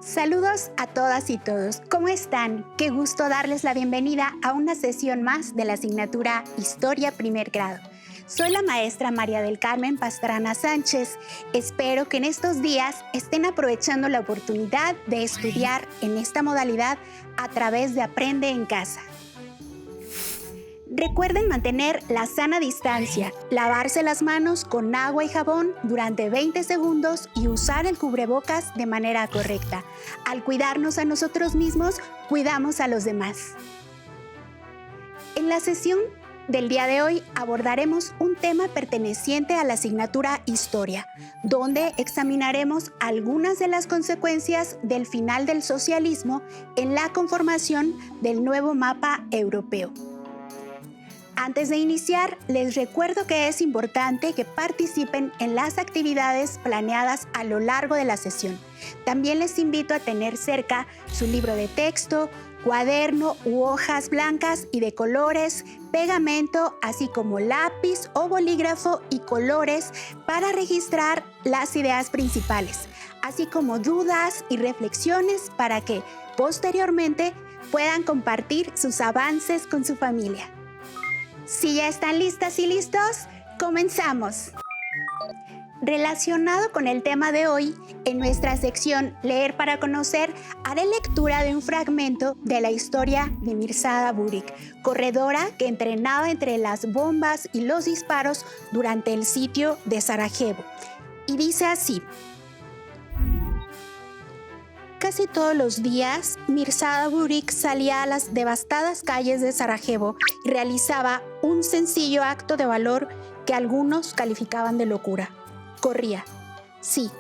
Saludos a todas y todos. ¿Cómo están? Qué gusto darles la bienvenida a una sesión más de la asignatura Historia Primer Grado. Soy la maestra María del Carmen Pastrana Sánchez. Espero que en estos días estén aprovechando la oportunidad de estudiar en esta modalidad a través de Aprende en Casa. Recuerden mantener la sana distancia, lavarse las manos con agua y jabón durante 20 segundos y usar el cubrebocas de manera correcta. Al cuidarnos a nosotros mismos, cuidamos a los demás. En la sesión del día de hoy abordaremos un tema perteneciente a la asignatura Historia, donde examinaremos algunas de las consecuencias del final del socialismo en la conformación del nuevo mapa europeo. Antes de iniciar, les recuerdo que es importante que participen en las actividades planeadas a lo largo de la sesión. También les invito a tener cerca su libro de texto, cuaderno u hojas blancas y de colores, pegamento, así como lápiz o bolígrafo y colores para registrar las ideas principales, así como dudas y reflexiones para que posteriormente puedan compartir sus avances con su familia. Si ya están listas y listos, comenzamos. Relacionado con el tema de hoy, en nuestra sección Leer para Conocer, haré lectura de un fragmento de la historia de Mirsada Burić, corredora que entrenaba entre las bombas y los disparos durante el sitio de Sarajevo. Y dice así: casi todos los días, Mirsada Burić salía a las devastadas calles de Sarajevo y realizaba un sencillo acto de valor que algunos calificaban de locura. Corría. Sí,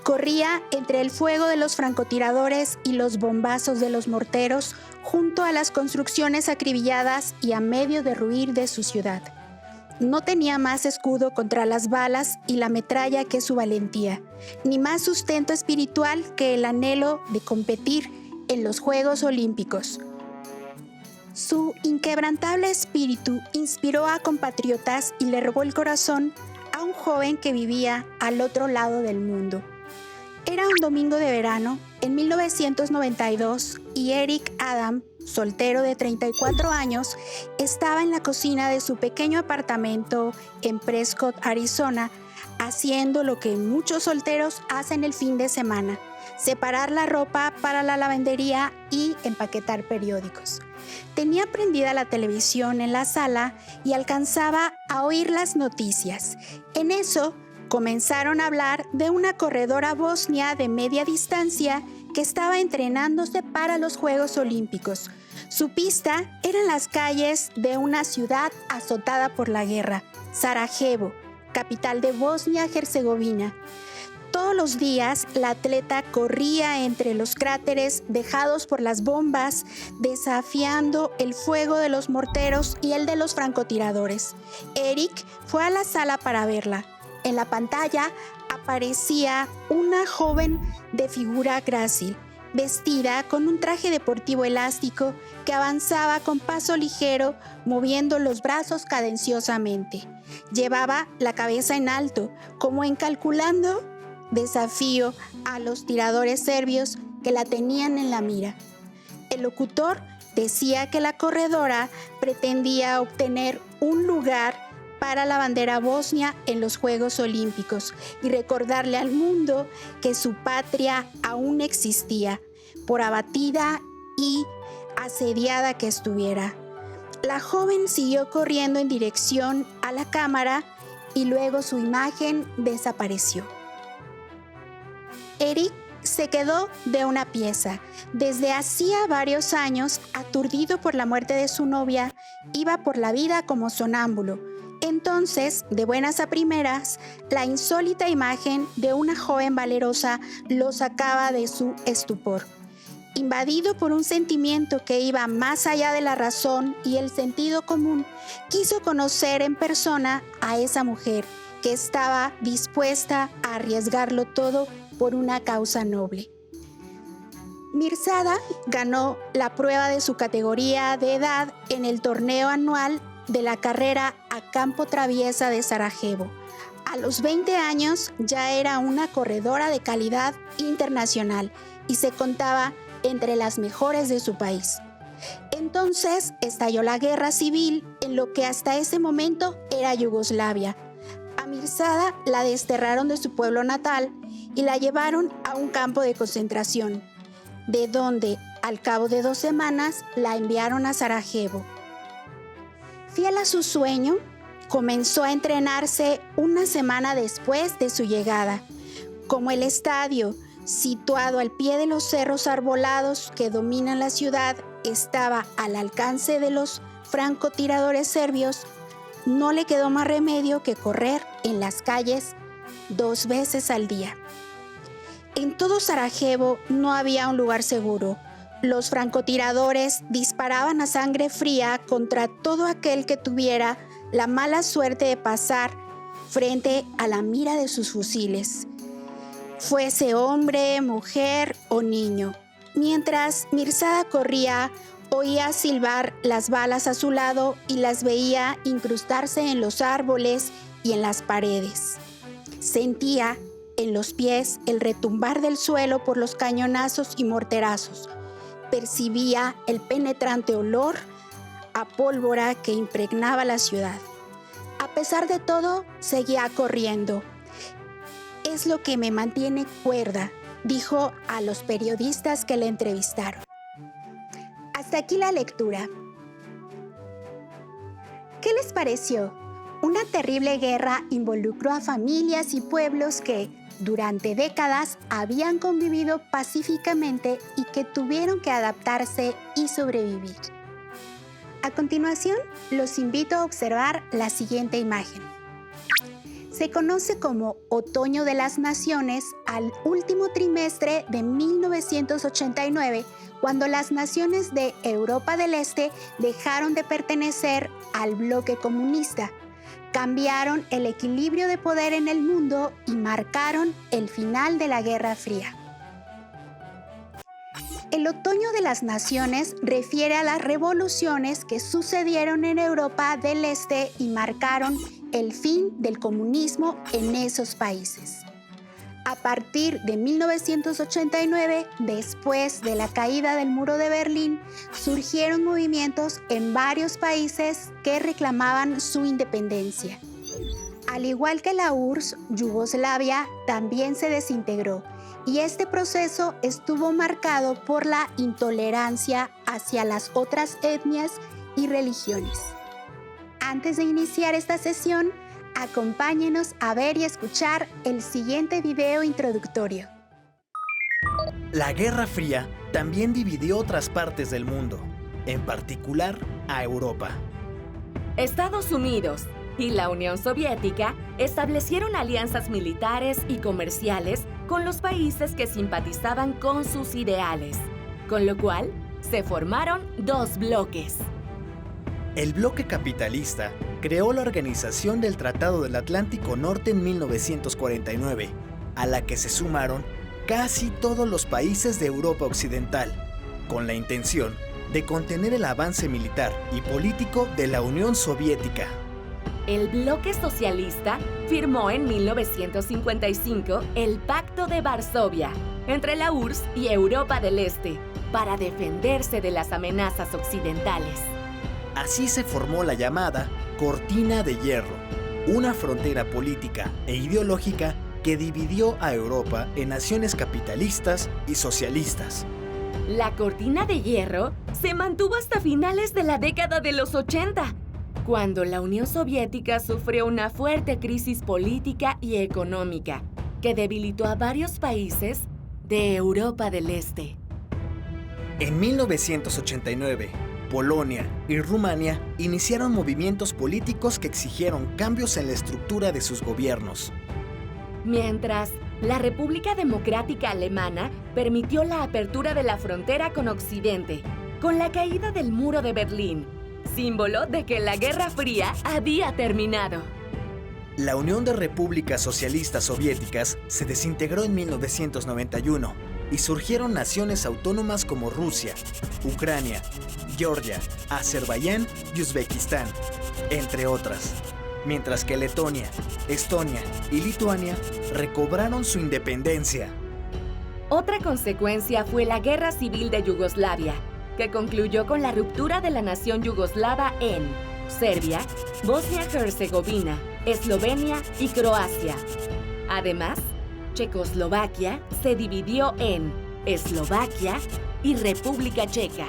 corría entre el fuego de los francotiradores y los bombazos de los morteros, junto a las construcciones acribilladas y a medio derruir de su ciudad. No tenía más escudo contra las balas y la metralla que su valentía, ni más sustento espiritual que el anhelo de competir en los Juegos Olímpicos. Su inquebrantable espíritu inspiró a compatriotas y le robó el corazón a un joven que vivía al otro lado del mundo. Era un domingo de verano en 1992 y Eric Adam, soltero de 34 años, estaba en la cocina de su pequeño apartamento en Prescott, Arizona, haciendo lo que muchos solteros hacen el fin de semana: separar la ropa para la lavandería y empaquetar periódicos. Tenía prendida la televisión en la sala y alcanzaba a oír las noticias. En eso, comenzaron a hablar de una corredora bosnia de media distancia que estaba entrenándose para los Juegos Olímpicos. Su pista eran las calles de una ciudad azotada por la guerra, Sarajevo, capital de Bosnia-Herzegovina. Todos los días, la atleta corría entre los cráteres dejados por las bombas, desafiando el fuego de los morteros y el de los francotiradores. Eric fue a la sala para verla. En la pantalla aparecía una joven de figura grácil, vestida con un traje deportivo elástico que avanzaba con paso ligero, moviendo los brazos cadenciosamente. Llevaba la cabeza en alto, como en calculando desafío a los tiradores serbios que la tenían en la mira. El locutor decía que la corredora pretendía obtener un lugar para la bandera bosnia en los Juegos Olímpicos y recordarle al mundo que su patria aún existía, por abatida y asediada que estuviera. La joven siguió corriendo en dirección a la cámara y luego su imagen desapareció. Eric se quedó de una pieza. Desde hacía varios años, aturdido por la muerte de su novia, iba por la vida como sonámbulo. Entonces, de buenas a primeras, la insólita imagen de una joven valerosa lo sacaba de su estupor. Invadido por un sentimiento que iba más allá de la razón y el sentido común, quiso conocer en persona a esa mujer que estaba dispuesta a arriesgarlo todo por una causa noble. Mirsada ganó la prueba de su categoría de edad en el torneo anual de la carrera a campo traviesa de Sarajevo. A los 20 años ya era una corredora de calidad internacional y se contaba entre las mejores de su país. Entonces estalló la guerra civil en lo que hasta ese momento era Yugoslavia. A Mirzada la desterraron de su pueblo natal y la llevaron a un campo de concentración, de donde, al cabo de 2 semanas, la enviaron a Sarajevo. Fiel a su sueño, comenzó a entrenarse una semana después de su llegada. Como el estadio, situado al pie de los cerros arbolados que dominan la ciudad, estaba al alcance de los francotiradores serbios, no le quedó más remedio que correr en las calles 2 veces al día. En todo Sarajevo no había un lugar seguro. Los francotiradores disparaban a sangre fría contra todo aquel que tuviera la mala suerte de pasar frente a la mira de sus fusiles, fuese hombre, mujer o niño. Mientras Mirzada corría, oía silbar las balas a su lado y las veía incrustarse en los árboles y en las paredes. Sentía en los pies el retumbar del suelo por los cañonazos y morterazos. Percibía el penetrante olor a pólvora que impregnaba la ciudad. A pesar de todo, seguía corriendo. Es lo que me mantiene cuerda, dijo a los periodistas que le entrevistaron. Hasta aquí la lectura. ¿Qué les pareció? Una terrible guerra involucró a familias y pueblos que, durante décadas, habían convivido pacíficamente y que tuvieron que adaptarse y sobrevivir. A continuación, los invito a observar la siguiente imagen. Se conoce como Otoño de las Naciones al último trimestre de 1989, cuando las naciones de Europa del Este dejaron de pertenecer al bloque comunista, cambiaron el equilibrio de poder en el mundo y marcaron el final de la Guerra Fría. El Otoño de las Naciones refiere a las revoluciones que sucedieron en Europa del Este y marcaron el fin del comunismo en esos países. A partir de 1989, después de la caída del muro de Berlín, surgieron movimientos en varios países que reclamaban su independencia. Al igual que la URSS, Yugoslavia también se desintegró, y este proceso estuvo marcado por la intolerancia hacia las otras etnias y religiones. Antes de iniciar esta sesión, acompáñenos a ver y escuchar el siguiente video introductorio. La Guerra Fría también dividió otras partes del mundo, en particular a Europa. Estados Unidos y la Unión Soviética establecieron alianzas militares y comerciales con los países que simpatizaban con sus ideales, con lo cual se formaron 2 bloques. El bloque capitalista creó la Organización del Tratado del Atlántico Norte en 1949, a la que se sumaron casi todos los países de Europa Occidental, con la intención de contener el avance militar y político de la Unión Soviética. El bloque socialista firmó en 1955 el Pacto de Varsovia entre la URSS y Europa del Este para defenderse de las amenazas occidentales. Así se formó la llamada Cortina de Hierro, una frontera política e ideológica que dividió a Europa en naciones capitalistas y socialistas. La Cortina de Hierro se mantuvo hasta finales de la década de los 80, cuando la Unión Soviética sufrió una fuerte crisis política y económica que debilitó a varios países de Europa del Este. En 1989, Polonia y Rumania iniciaron movimientos políticos que exigieron cambios en la estructura de sus gobiernos. Mientras, la República Democrática Alemana permitió la apertura de la frontera con Occidente, con la caída del muro de Berlín, símbolo de que la Guerra Fría había terminado. La Unión de Repúblicas Socialistas Soviéticas se desintegró en 1991 y surgieron naciones autónomas como Rusia, Ucrania, Georgia, Azerbaiyán y Uzbekistán, entre otras. mientras que Letonia, Estonia y Lituania recobraron su independencia. Otra consecuencia fue la Guerra Civil de Yugoslavia, que concluyó con la ruptura de la nación yugoslava en Serbia, Bosnia-Herzegovina, Eslovenia y Croacia. Además, Checoslovaquia se dividió en Eslovaquia y República Checa.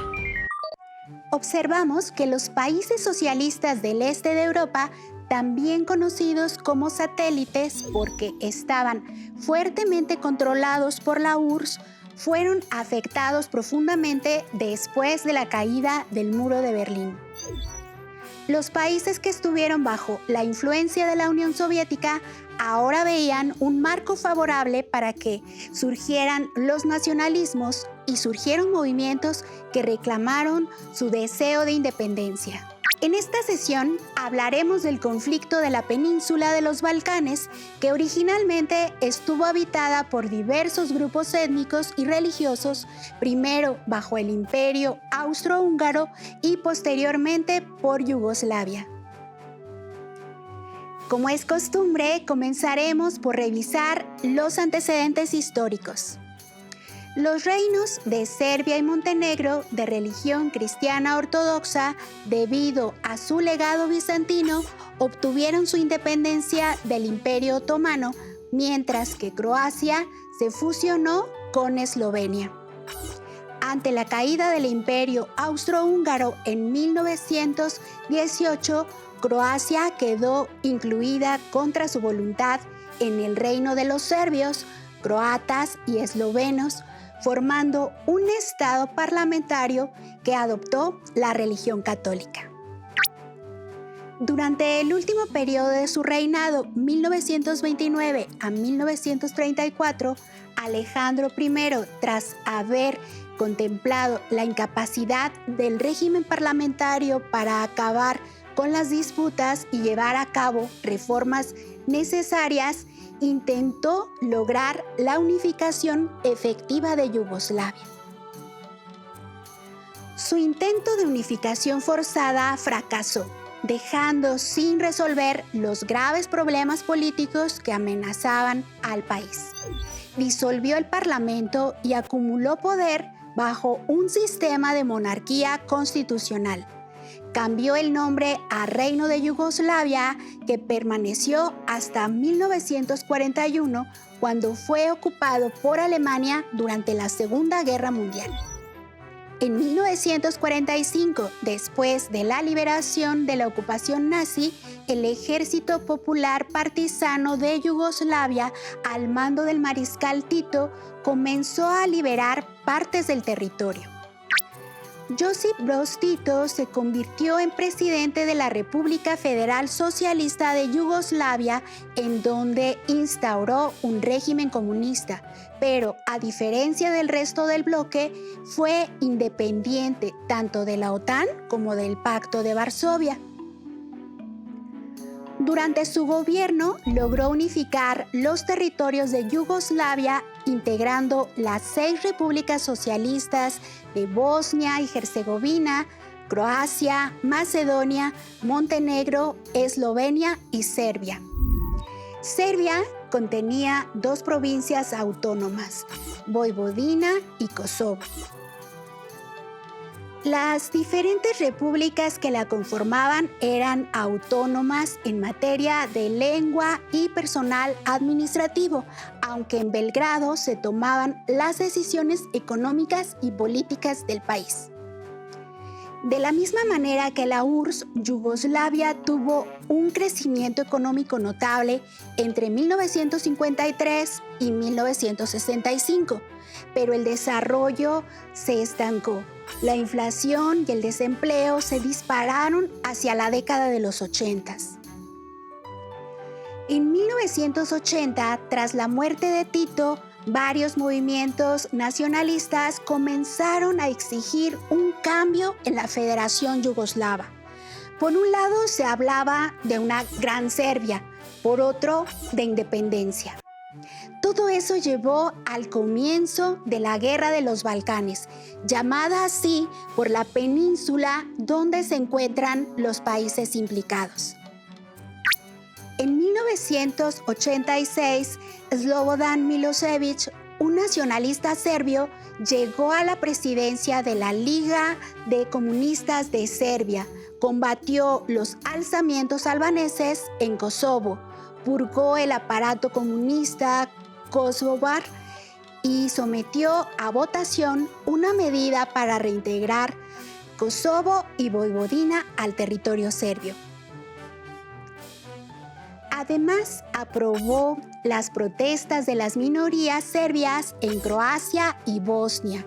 Observamos que los países socialistas del este de Europa, también conocidos como satélites porque estaban fuertemente controlados por la URSS, fueron afectados profundamente después de la caída del muro de Berlín. Los países que estuvieron bajo la influencia de la Unión Soviética ahora veían un marco favorable para que surgieran los nacionalismos y surgieron movimientos que reclamaron su deseo de independencia. En esta sesión hablaremos del conflicto de la península de los Balcanes, que originalmente estuvo habitada por diversos grupos étnicos y religiosos, primero bajo el Imperio Austrohúngaro y posteriormente por Yugoslavia. Como es costumbre, comenzaremos por revisar los antecedentes históricos. Los reinos de Serbia y Montenegro, de religión cristiana ortodoxa, debido a su legado bizantino, obtuvieron su independencia del Imperio Otomano, mientras que Croacia se fusionó con Eslovenia. Ante la caída del Imperio Austrohúngaro en 1918, Croacia quedó incluida contra su voluntad en el reino de los serbios, croatas y eslovenos, formando un estado parlamentario que adoptó la religión católica. Durante el último periodo de su reinado, 1929 a 1934, Alejandro I, tras haber contemplado la incapacidad del régimen parlamentario para acabar con las disputas y llevar a cabo reformas necesarias, intentó lograr la unificación efectiva de Yugoslavia. Su intento de unificación forzada fracasó, dejando sin resolver los graves problemas políticos que amenazaban al país. Disolvió el parlamento y acumuló poder bajo un sistema de monarquía constitucional. Cambió el nombre a Reino de Yugoslavia, que permaneció hasta 1941, cuando fue ocupado por Alemania durante la Segunda Guerra Mundial. En 1945, después de la liberación de la ocupación nazi, el Ejército Popular Partisano de Yugoslavia, al mando del mariscal Tito, comenzó a liberar partes del territorio. Josip Broz Tito se convirtió en presidente de la República Federal Socialista de Yugoslavia, en donde instauró un régimen comunista, pero a diferencia del resto del bloque, fue independiente tanto de la OTAN como del Pacto de Varsovia. Durante su gobierno logró unificar los territorios de Yugoslavia, integrando las 6 repúblicas socialistas de Bosnia y Herzegovina, Croacia, Macedonia, Montenegro, Eslovenia y Serbia. Serbia contenía 2 provincias autónomas, Voivodina y Kosovo. Las diferentes repúblicas que la conformaban eran autónomas en materia de lengua y personal administrativo, aunque en Belgrado se tomaban las decisiones económicas y políticas del país. De la misma manera que la URSS, Yugoslavia tuvo un crecimiento económico notable entre 1953 y 1965, pero el desarrollo se estancó. La inflación y el desempleo se dispararon hacia la década de los 80. En 1980, tras la muerte de Tito, varios movimientos nacionalistas comenzaron a exigir un cambio en la Federación Yugoslava. Por un lado, se hablaba de una Gran Serbia, por otro, de independencia. Todo eso llevó al comienzo de la Guerra de los Balcanes, llamada así por la península donde se encuentran los países implicados. 1986, Slobodan Milošević, un nacionalista serbio, llegó a la presidencia de la Liga de Comunistas de Serbia, combatió los alzamientos albaneses en Kosovo, purgó el aparato comunista kosovar y sometió a votación una medida para reintegrar Kosovo y Vojvodina al territorio serbio. Además, aprobó las protestas de las minorías serbias en Croacia y Bosnia.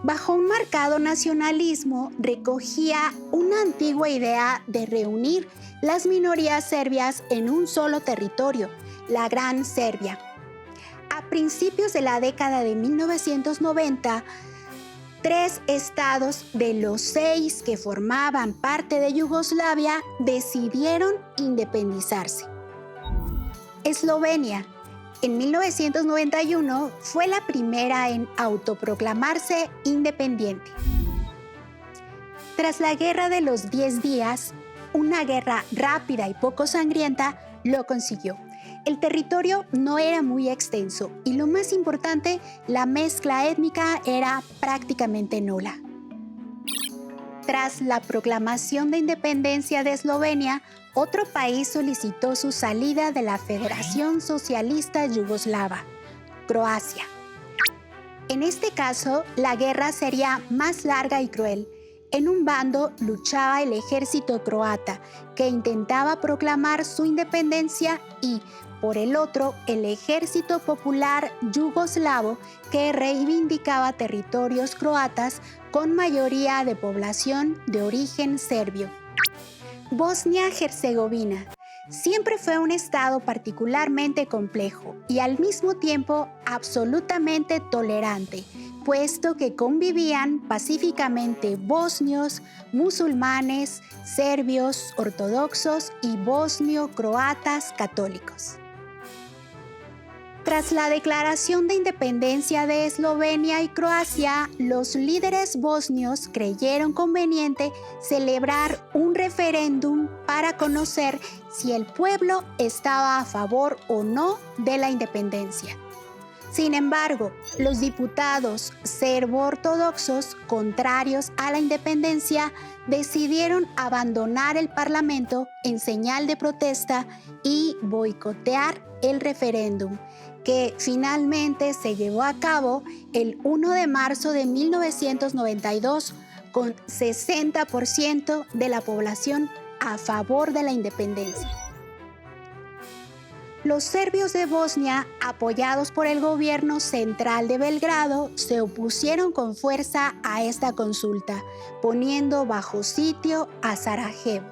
Bajo un marcado nacionalismo, recogía una antigua idea de reunir las minorías serbias en un solo territorio, la Gran Serbia. A principios de la década de 1990, 3 estados de los 6 que formaban parte de Yugoslavia decidieron independizarse. Eslovenia, en 1991, fue la primera en autoproclamarse independiente. Tras la Guerra de los 10 días, una guerra rápida y poco sangrienta, lo consiguió. El territorio no era muy extenso y lo más importante, la mezcla étnica era prácticamente nula. Tras la proclamación de independencia de Eslovenia, otro país solicitó su salida de la Federación Socialista Yugoslava, Croacia. En este caso, la guerra sería más larga y cruel. En un bando luchaba el ejército croata, que intentaba proclamar su independencia, y, por el otro, el ejército popular yugoslavo, que reivindicaba territorios croatas con mayoría de población de origen serbio. Bosnia-Herzegovina siempre fue un estado particularmente complejo y al mismo tiempo absolutamente tolerante, puesto que convivían pacíficamente bosnios, musulmanes, serbios ortodoxos y bosnio-croatas católicos. Tras la declaración de independencia de Eslovenia y Croacia, los líderes bosnios creyeron conveniente celebrar un referéndum para conocer si el pueblo estaba a favor o no de la independencia. Sin embargo, los diputados serbo-ortodoxos contrarios a la independencia decidieron abandonar el parlamento en señal de protesta y boicotear el referéndum, que finalmente se llevó a cabo el 1 de marzo de 1992 con 60% de la población a favor de la independencia. Los serbios de Bosnia, apoyados por el gobierno central de Belgrado, se opusieron con fuerza a esta consulta, poniendo bajo sitio a Sarajevo.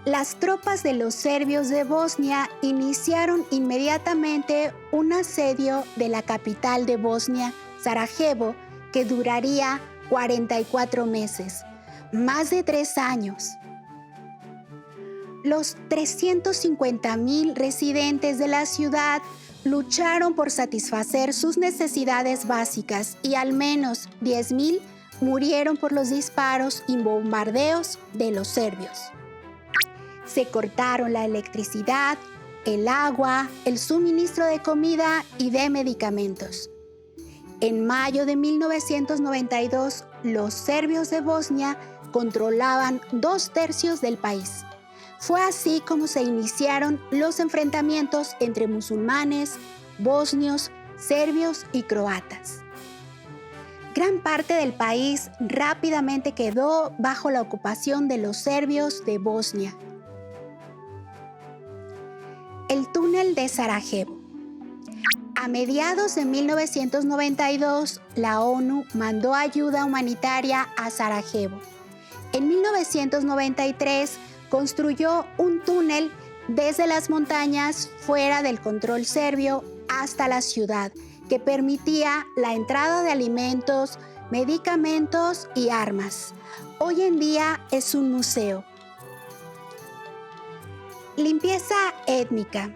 Las tropas de los serbios de Bosnia iniciaron inmediatamente un asedio de la capital de Bosnia, Sarajevo, que duraría 44 meses, más de 3 años. Los 350,000 residentes de la ciudad lucharon por satisfacer sus necesidades básicas y al menos 10,000 murieron por los disparos y bombardeos de los serbios. Se cortaron la electricidad, el agua, el suministro de comida y de medicamentos. En mayo de 1992, los serbios de Bosnia controlaban 2/3 del país. Fue así como se iniciaron los enfrentamientos entre musulmanes, bosnios, serbios y croatas. Gran parte del país rápidamente quedó bajo la ocupación de los serbios de Bosnia. El túnel de Sarajevo. A mediados de 1992, la ONU mandó ayuda humanitaria a Sarajevo. En 1993, construyó un túnel desde las montañas fuera del control serbio hasta la ciudad, que permitía la entrada de alimentos, medicamentos y armas. Hoy en día es un museo. Limpieza étnica.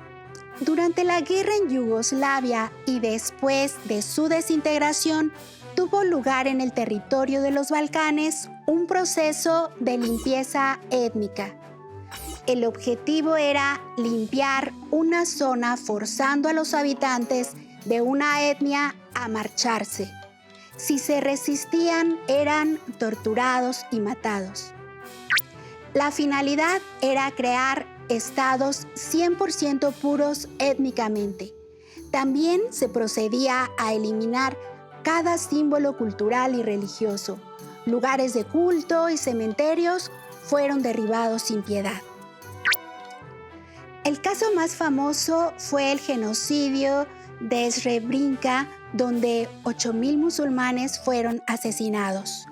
Durante la guerra en Yugoslavia y después de su desintegración, tuvo lugar en el territorio de los Balcanes un proceso de limpieza étnica. El objetivo era limpiar una zona forzando a los habitantes de una etnia a marcharse. Si se resistían, eran torturados y matados. La finalidad era crear estados 100% puros étnicamente. También se procedía a eliminar cada símbolo cultural y religioso. Lugares de culto y cementerios fueron derribados sin piedad. El caso más famoso fue el genocidio de Srebrenica, donde 8,000 musulmanes fueron asesinados.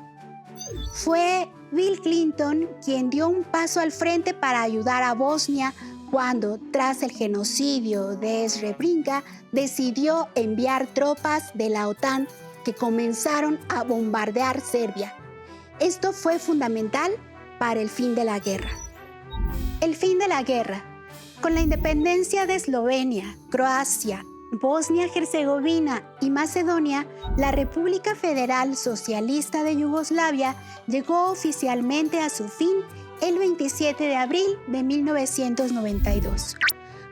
Fue Bill Clinton quien dio un paso al frente para ayudar a Bosnia cuando, tras el genocidio de Srebrenica, decidió enviar tropas de la OTAN que comenzaron a bombardear Serbia. Esto fue fundamental para el fin de la guerra. El fin de la guerra. Con la independencia de Eslovenia, Croacia, Bosnia-Herzegovina y Macedonia, la República Federal Socialista de Yugoslavia llegó oficialmente a su fin el 27 de abril de 1992.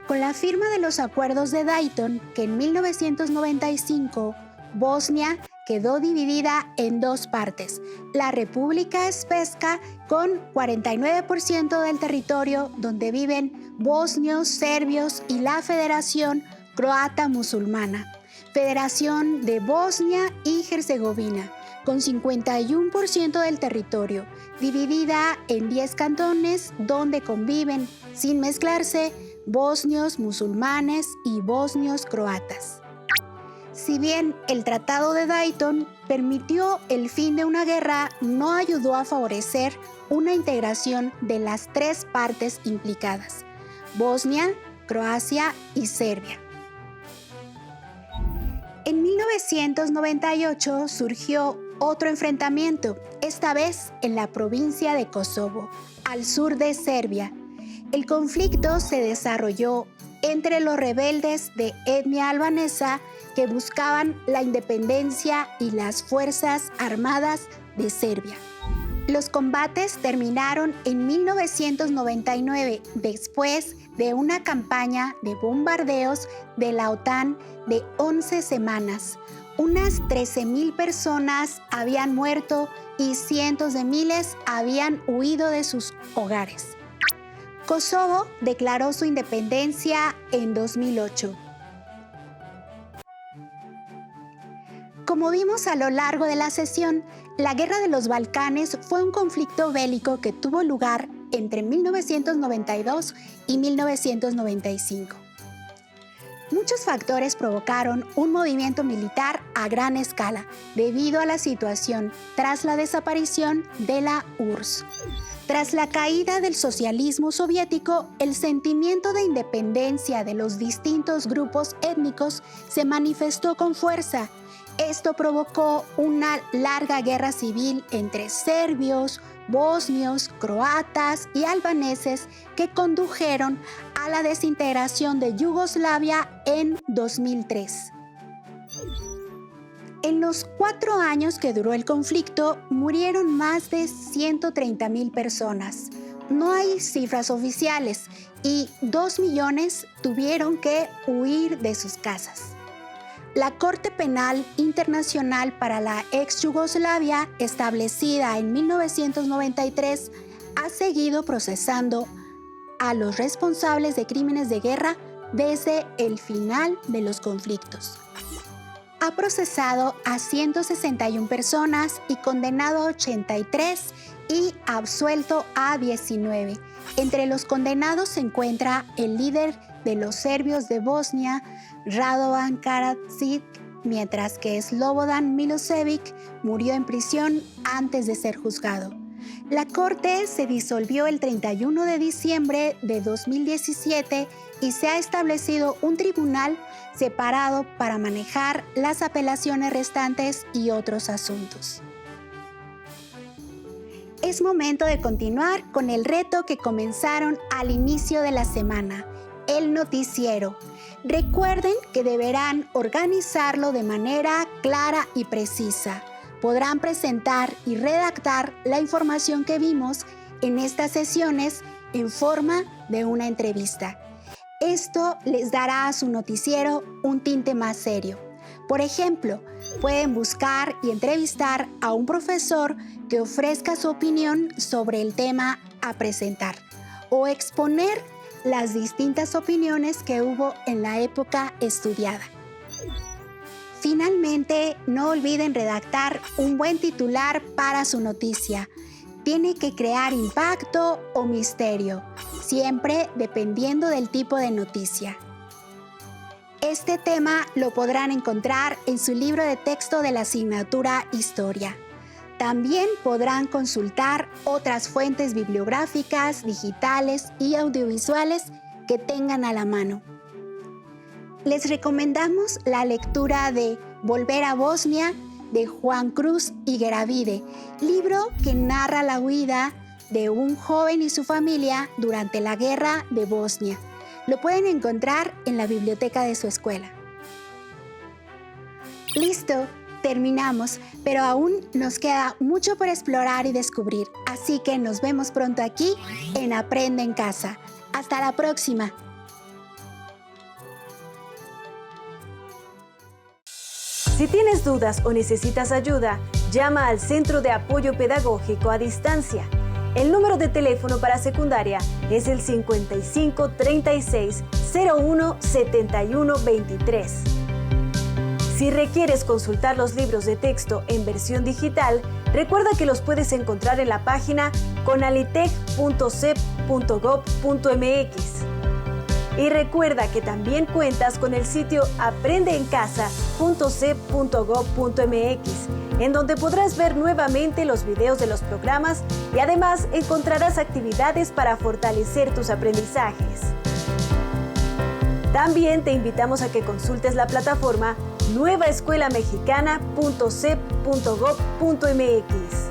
Con la firma de los acuerdos de Dayton, que en 1995 Bosnia quedó dividida en dos partes, la República Srpska con 49% del territorio donde viven bosnios, serbios y la Federación Croata Musulmana, Federación de Bosnia y Herzegovina, con 51% del territorio, dividida en 10 cantones donde conviven, sin mezclarse, bosnios musulmanes y bosnios croatas. Si bien el Tratado de Dayton permitió el fin de una guerra, no ayudó a favorecer una integración de las tres partes implicadas, Bosnia, Croacia y Serbia. En 1998 surgió otro enfrentamiento, esta vez en la provincia de Kosovo, al sur de Serbia. El conflicto se desarrolló entre los rebeldes de etnia albanesa que buscaban la independencia y las fuerzas armadas de Serbia. Los combates terminaron en 1999, después de una campaña de bombardeos de la OTAN de 11 semanas. Unas 13,000 personas habían muerto y cientos de miles habían huido de sus hogares. Kosovo declaró su independencia en 2008. Como vimos a lo largo de la sesión, la Guerra de los Balcanes fue un conflicto bélico que tuvo lugar entre 1992 y 1995. Muchos factores provocaron un movimiento militar a gran escala debido a la situación tras la desaparición de la URSS. Tras la caída del socialismo soviético, el sentimiento de independencia de los distintos grupos étnicos se manifestó con fuerza. Esto provocó una larga guerra civil entre serbios, bosnios, croatas y albaneses que condujeron a la desintegración de Yugoslavia en 2003. En los 4 años que duró el conflicto, murieron más de 130,000 personas. No hay cifras oficiales y 2 millones tuvieron que huir de sus casas. La Corte Penal Internacional para la ex Yugoslavia, establecida en 1993, ha seguido procesando a los responsables de crímenes de guerra desde el final de los conflictos. Ha procesado a 161 personas y condenado a 83 y absuelto a 19. Entre los condenados se encuentra el líder de los serbios de Bosnia, Radovan Karadzic, mientras que Slobodan Milosevic murió en prisión antes de ser juzgado. La corte se disolvió el 31 de diciembre de 2017 y se ha establecido un tribunal separado para manejar las apelaciones restantes y otros asuntos. Es momento de continuar con el reto que comenzaron al inicio de la semana, el noticiero. Recuerden que deberán organizarlo de manera clara y precisa. Podrán presentar y redactar la información que vimos en estas sesiones en forma de una entrevista. Esto les dará a su noticiero un tinte más serio. Por ejemplo, pueden buscar y entrevistar a un profesor que ofrezca su opinión sobre el tema a presentar o exponer las distintas opiniones que hubo en la época estudiada. Finalmente, no olviden redactar un buen titular para su noticia. Tiene que crear impacto o misterio, siempre dependiendo del tipo de noticia. Este tema lo podrán encontrar en su libro de texto de la asignatura Historia. También podrán consultar otras fuentes bibliográficas, digitales y audiovisuales que tengan a la mano. Les recomendamos la lectura de Volver a Bosnia de Juan Cruz Higueravide, libro que narra la huida de un joven y su familia durante la Guerra de Bosnia. Lo pueden encontrar en la biblioteca de su escuela. Listo, terminamos, pero aún nos queda mucho por explorar y descubrir, así que nos vemos pronto aquí en Aprende en Casa. Hasta la próxima. Si tienes dudas o necesitas ayuda, llama al Centro de Apoyo Pedagógico a Distancia. El número de teléfono para secundaria es el 55 36 01 71 23. Si requieres consultar los libros de texto en versión digital, recuerda que los puedes encontrar en la página conalitec.cep.gov.mx. Y recuerda que también cuentas con el sitio aprendeencasa.cep.gov.mx, en donde podrás ver nuevamente los videos de los programas y además encontrarás actividades para fortalecer tus aprendizajes. También te invitamos a que consultes la plataforma nuevaescuelamexicana.cep.gov.mx.